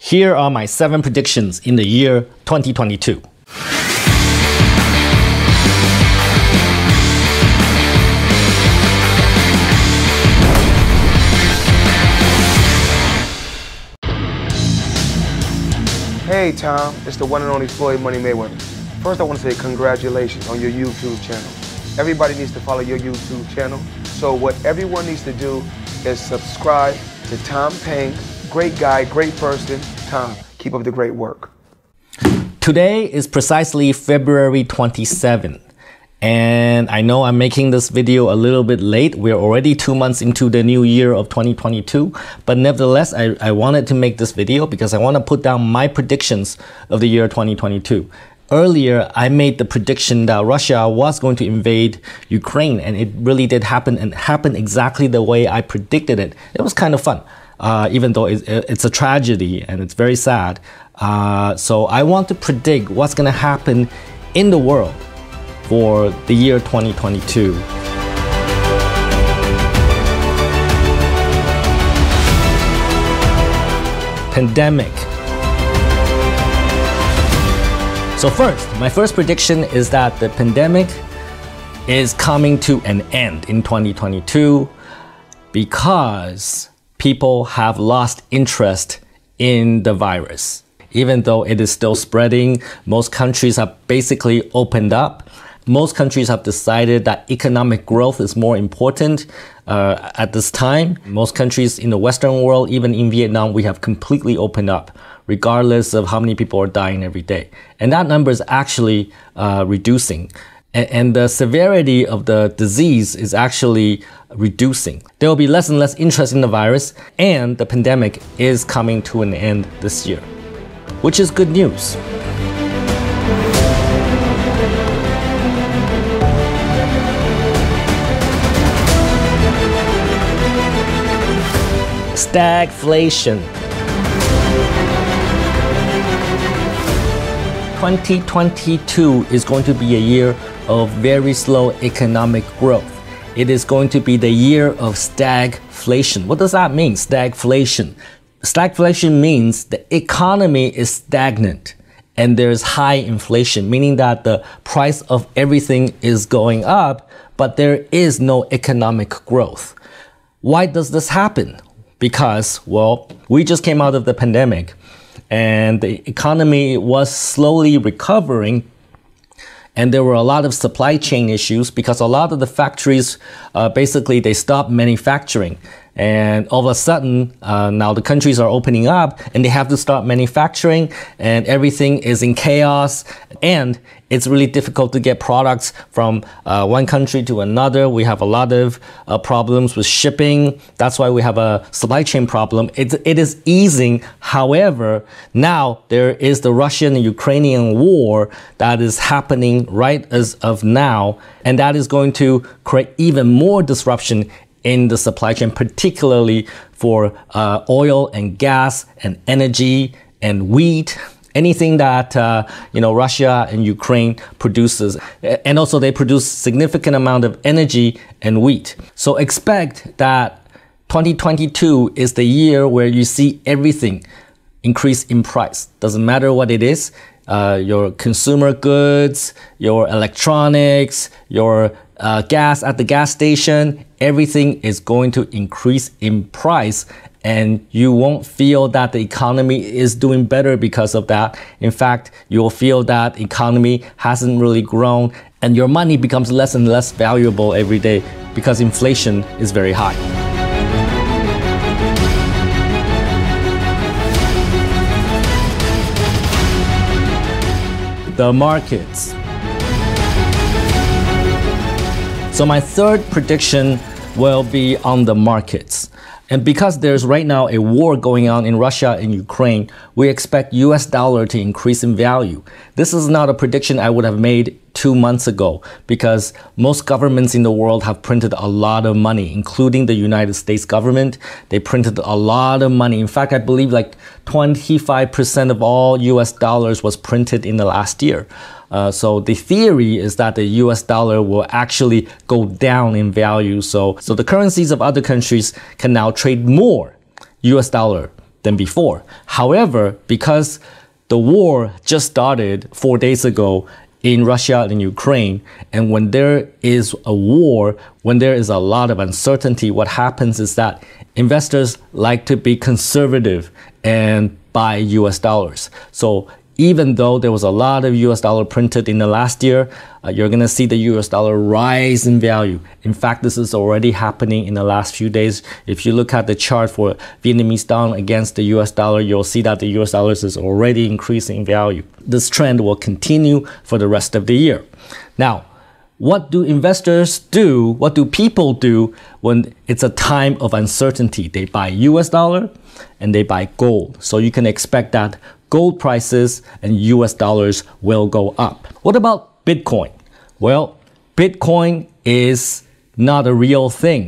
Here are my 7 predictions in the year 2022. Hey Tom, it's the one and only Floyd Money Mayweather. First I want to say congratulations on your YouTube channel. Everybody needs to follow your YouTube channel. So what everyone needs to do is subscribe to Tom Payne. Great guy, great person. Tom, keep up the great work. Today is precisely February 27th. And I know I'm making this video a little bit late. We're already 2 months into the new year of 2022. But nevertheless, I wanted to make this video because I want to put down my predictions of the year 2022. Earlier, I made the prediction that Russia was going to invade Ukraine, and it really did happen, and happened exactly the way I predicted it. It was kind of fun, even though it's a tragedy and it's very sad. So I want to predict what's going to happen in the world for the year 2022. Pandemic. So first, my first prediction is that the pandemic is coming to an end in 2022 because people have lost interest in the virus. Even though it is still spreading, most countries have basically opened up. Most countries have decided that economic growth is more important at this time. Most countries in the Western world, even in Vietnam, we have completely opened up, regardless of how many people are dying every day. And that number is actually reducing. And the severity of the disease is actually reducing. There will be less and less interest in the virus, and the pandemic is coming to an end this year, which is good news. Stagflation. 2022 is going to be a year of very slow economic growth. It is going to be the year of stagflation. What does that mean, stagflation? Stagflation means the economy is stagnant and there's high inflation, meaning that the price of everything is going up, but there is no economic growth. Why does this happen? Because, well, we just came out of the pandemic and the economy was slowly recovering, and there were a lot of supply chain issues because a lot of the factories, basically they stopped manufacturing. And all of a sudden, now the countries are opening up and they have to start manufacturing, and everything is in chaos, and it's really difficult to get products from one country to another. We have a lot of problems with shipping. That's why we have a supply chain problem. It is easing. However, now there is the Russian and Ukrainian war that is happening right as of now, and that is going to create even more disruption in the supply chain, particularly for oil and gas and energy and wheat, anything that Russia and Ukraine produces. And also they produce significant amount of energy and wheat. So expect that 2022 is the year where you see everything increase in price. Doesn't matter what it is, your consumer goods, your electronics, your gas at the gas station, everything is going to increase in price, and you won't feel that the economy is doing better because of that. In fact, you'll feel that the economy hasn't really grown, and your money becomes less and less valuable every day because inflation is very high. The markets. So my third prediction will be on the markets. And because there's right now a war going on in Russia and Ukraine, we expect US dollar to increase in value. This is not a prediction I would have made 2 months ago because most governments in the world have printed a lot of money, including the United States government. They printed a lot of money. In fact, I believe like 25% of all US dollars was printed in the last year. So the theory is that the US dollar will actually go down in value. So the currencies of other countries can now trade more US dollar than before. However, because the war just started 4 days ago in Russia and Ukraine, and when there is a war, when there is a lot of uncertainty, what happens is that investors like to be conservative and buy US dollars. So even though there was a lot of US dollar printed in the last year, you're going to see the US dollar rise in value. In fact, this is already happening in the last few days. If you look at the chart for Vietnamese dong against the US dollar, you'll see that the US dollar is already increasing in value. This trend will continue for the rest of the year. Now, what do investors do? What do people do when it's a time of uncertainty? They buy US dollar and they buy gold. So you can expect that gold prices and US dollars will go up. What about Bitcoin? Well, Bitcoin is not a real thing.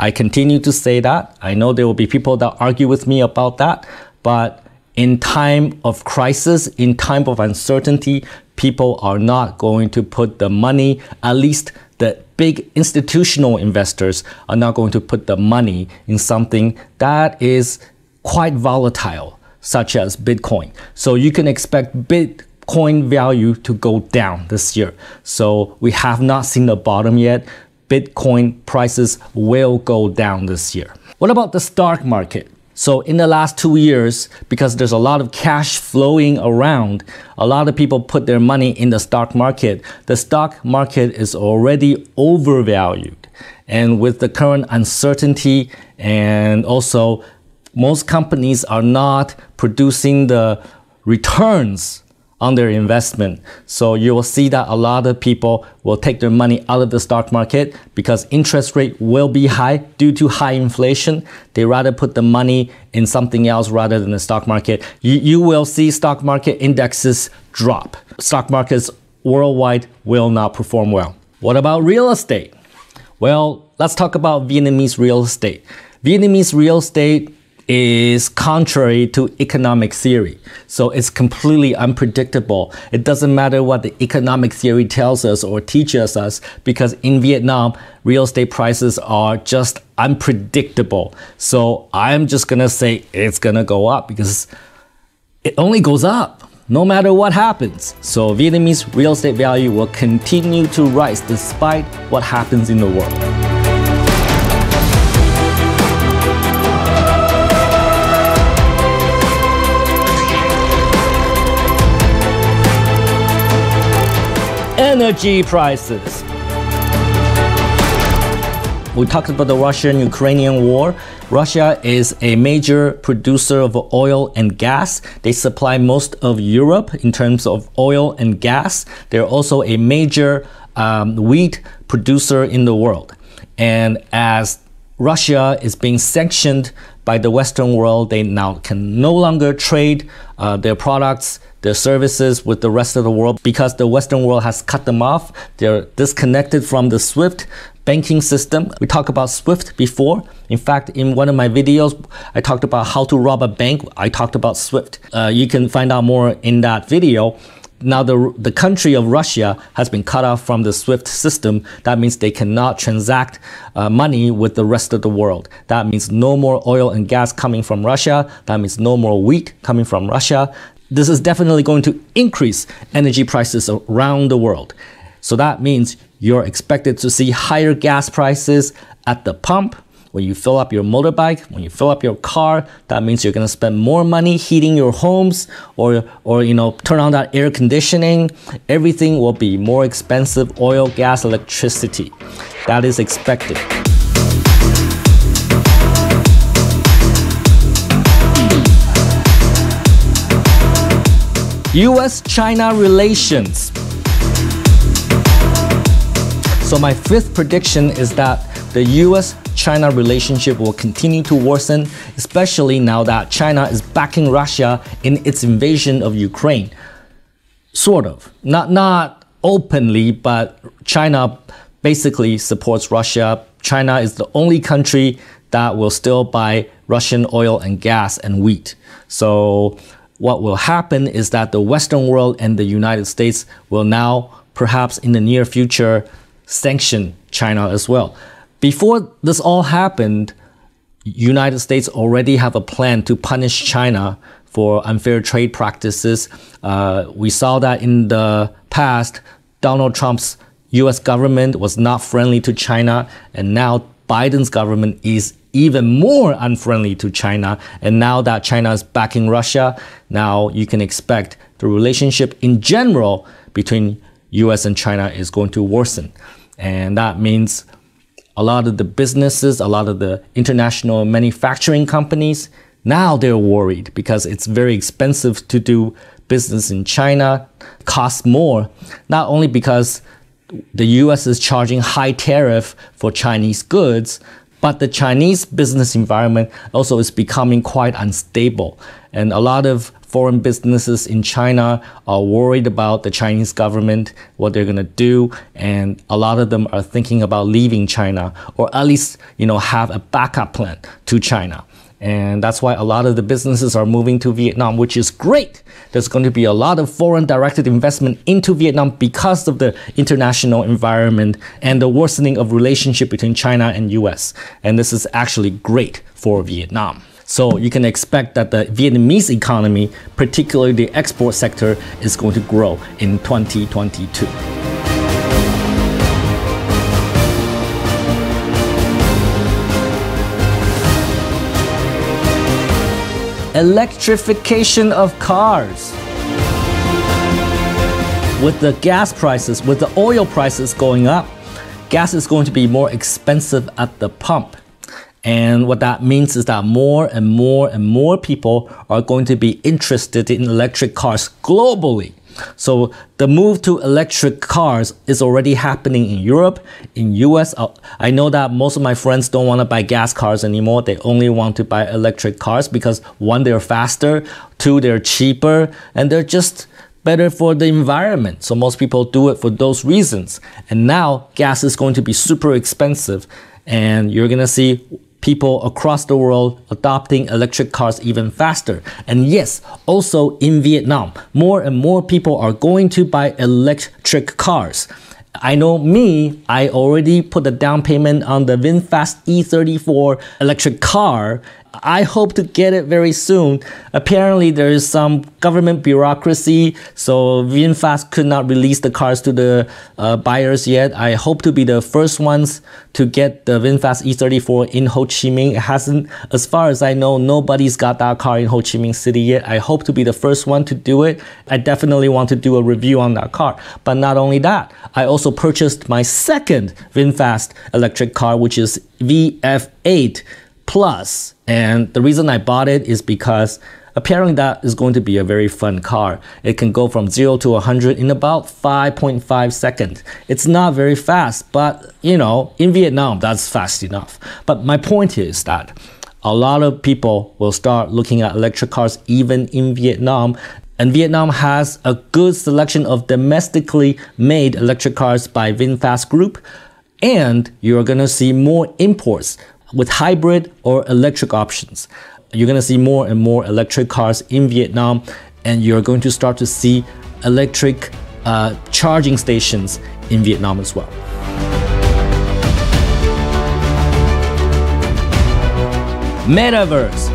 I continue to say that. I know there will be people that argue with me about that, but in time of crisis, in time of uncertainty, people are not going to put the money, at least the big institutional investors are not going to put the money in something that is quite volatile, such as Bitcoin. So you can expect Bitcoin value to go down this year. So we have not seen the bottom yet. Bitcoin prices will go down this year. What about the stock market? So in the last 2 years, because there's a lot of cash flowing around, a lot of people put their money in the stock market. The stock market is already overvalued. And with the current uncertainty, and also most companies are not producing the returns on their investment. So you will see that a lot of people will take their money out of the stock market because interest rate will be high due to high inflation. They rather put the money in something else rather than the stock market. You will see stock market indexes drop. Stock markets worldwide will not perform well. What about real estate? Well, let's talk about Vietnamese real estate. Vietnamese real estate is contrary to economic theory. So it's completely unpredictable. It doesn't matter what the economic theory tells us or teaches us, because in Vietnam, real estate prices are just unpredictable. So I'm just gonna say it's gonna go up because it only goes up no matter what happens. So Vietnamese real estate value will continue to rise despite what happens in the world. Energy prices. We talked about the Russian-Ukrainian war. Russia is a major producer of oil and gas. They supply most of Europe in terms of oil and gas. They're also a major wheat producer in the world. And as Russia is being sanctioned by the Western world, they now can no longer trade their products, their services with the rest of the world because the Western world has cut them off. They're disconnected from the SWIFT banking system. We talked about SWIFT before. In fact, in one of my videos, I talked about how to rob a bank. I talked about SWIFT. You can find out more in that video. Now the country of Russia has been cut off from the SWIFT system. That means they cannot transact money with the rest of the world. That means no more oil and gas coming from Russia. That means no more wheat coming from Russia. This is definitely going to increase energy prices around the world. So that means you're expected to see higher gas prices at the pump. When you fill up your motorbike, when you fill up your car, that means you're going to spend more money heating your homes or turn on that air conditioning. Everything will be more expensive: oil, gas, electricity. That is expected. US-China relations. So my fifth prediction is that the US-China relationship will continue to worsen, especially now that China is backing Russia in its invasion of Ukraine. Sort of. Not openly, but China basically supports Russia. China is the only country that will still buy Russian oil and gas and wheat. So what will happen is that the Western world and the United States will now, perhaps in the near future, sanction China as well. Before this all happened, United States already have a plan to punish China for unfair trade practices. We saw that in the past, Donald Trump's US government was not friendly to China, and now Biden's government is even more unfriendly to China. And now that China is backing Russia, now you can expect the relationship in general between US and China is going to worsen. And that means a lot of the businesses, a lot of the international manufacturing companies, now they're worried because it's very expensive to do business in China, costs more, not only because the US is charging high tariff for Chinese goods, but the Chinese business environment also is becoming quite unstable. And a lot of foreign businesses in China are worried about the Chinese government, what they're going to do. And a lot of them are thinking about leaving China, or at least, have a backup plan to China. And that's why a lot of the businesses are moving to Vietnam, which is great. There's going to be a lot of foreign directed investment into Vietnam because of the international environment and the worsening of relationship between China and US. And this is actually great for Vietnam. So you can expect that the Vietnamese economy, particularly the export sector, is going to grow in 2022. Electrification of cars. With the gas prices, with the oil prices going up, gas is going to be more expensive at the pump. And what that means is that more and more people are going to be interested in electric cars globally. So the move to electric cars is already happening in Europe, in US. I know that most of my friends don't want to buy gas cars anymore. They only want to buy electric cars because one, they're faster, two, they're cheaper, and they're just better for the environment. So most people do it for those reasons. And now gas is going to be super expensive, and you're going to see people across the world adopting electric cars even faster. And yes, also in Vietnam, more and more people are going to buy electric cars. I know me, I already put a down payment on the VinFast E34 electric car. I hope to get it very soon. Apparently there is some government bureaucracy, so VinFast could not release the cars to the buyers yet. I hope to be the first ones to get the VinFast E34 in Ho Chi Minh. It hasn't, as far as I know, nobody's got that car in Ho Chi Minh City yet. I hope to be the first one to do it. I definitely want to do a review on that car. But not only that, I also purchased my second VinFast electric car, which is VF8 Plus. And the reason I bought it is because apparently that is going to be a very fun car. It can go from 0 to 100 in about 5.5 seconds. It's not very fast, but in Vietnam, that's fast enough. But my point is that a lot of people will start looking at electric cars even in Vietnam. And Vietnam has a good selection of domestically made electric cars by VinFast Group. And you're going to see more imports with hybrid or electric options. You're going to see more and more electric cars in Vietnam, and you're going to start to see electric charging stations in Vietnam as well. Metaverse.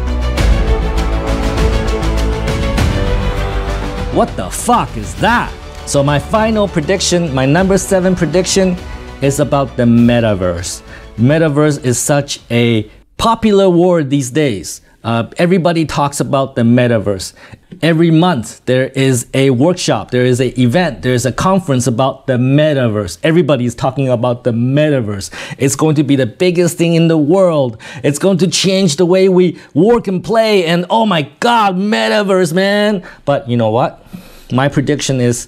What the fuck is that? So my final prediction, my number 7 prediction, is about the metaverse. Metaverse is such a popular word these days. Everybody talks about the metaverse. Every month there is a workshop, there is an event, there is a conference about the metaverse. Everybody is talking about the metaverse. It's going to be the biggest thing in the world. It's going to change the way we work and play, and oh my god, metaverse, man. But you know what? My prediction is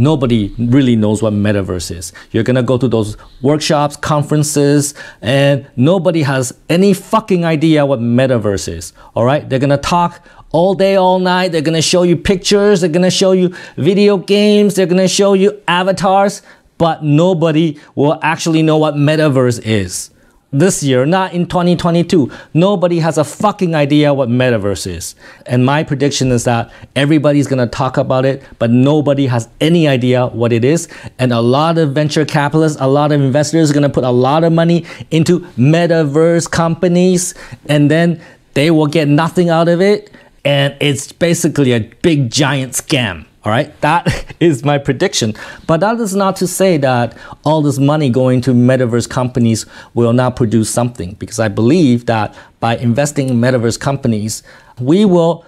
nobody really knows what metaverse is. You're gonna go to those workshops, conferences, and nobody has any fucking idea what metaverse is, all right? They're gonna talk all day, all night. They're gonna show you pictures. They're gonna show you video games. They're gonna show you avatars, but nobody will actually know what metaverse is. this year, not in 2022. Nobody has a fucking idea what metaverse is. And my prediction is that everybody's going to talk about it, but nobody has any idea what it is. And a lot of venture capitalists, a lot of investors are going to put a lot of money into metaverse companies, and then they will get nothing out of it. And it's basically a big giant scam. All right, that is my prediction. But that is not to say that all this money going to metaverse companies will not produce something, because I believe that by investing in metaverse companies, we will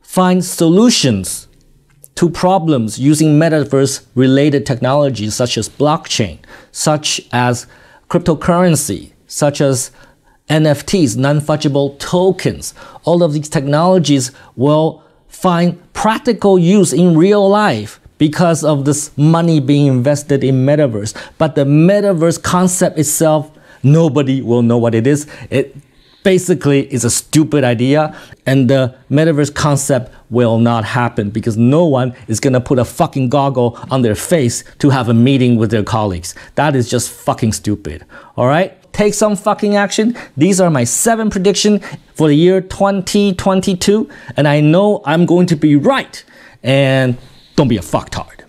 find solutions to problems using metaverse related technologies such as blockchain, such as cryptocurrency, such as NFTs, non-fungible tokens. All of these technologies will find practical use in real life because of this money being invested in metaverse. But the metaverse concept itself, nobody will know what it is. It basically is a stupid idea, and the metaverse concept will not happen because no one is gonna put a fucking goggle on their face to have a meeting with their colleagues. That is just fucking stupid. All right? Take some fucking action. These are my 7 predictions for the year 2022. And I know I'm going to be right. And don't be a fucktard.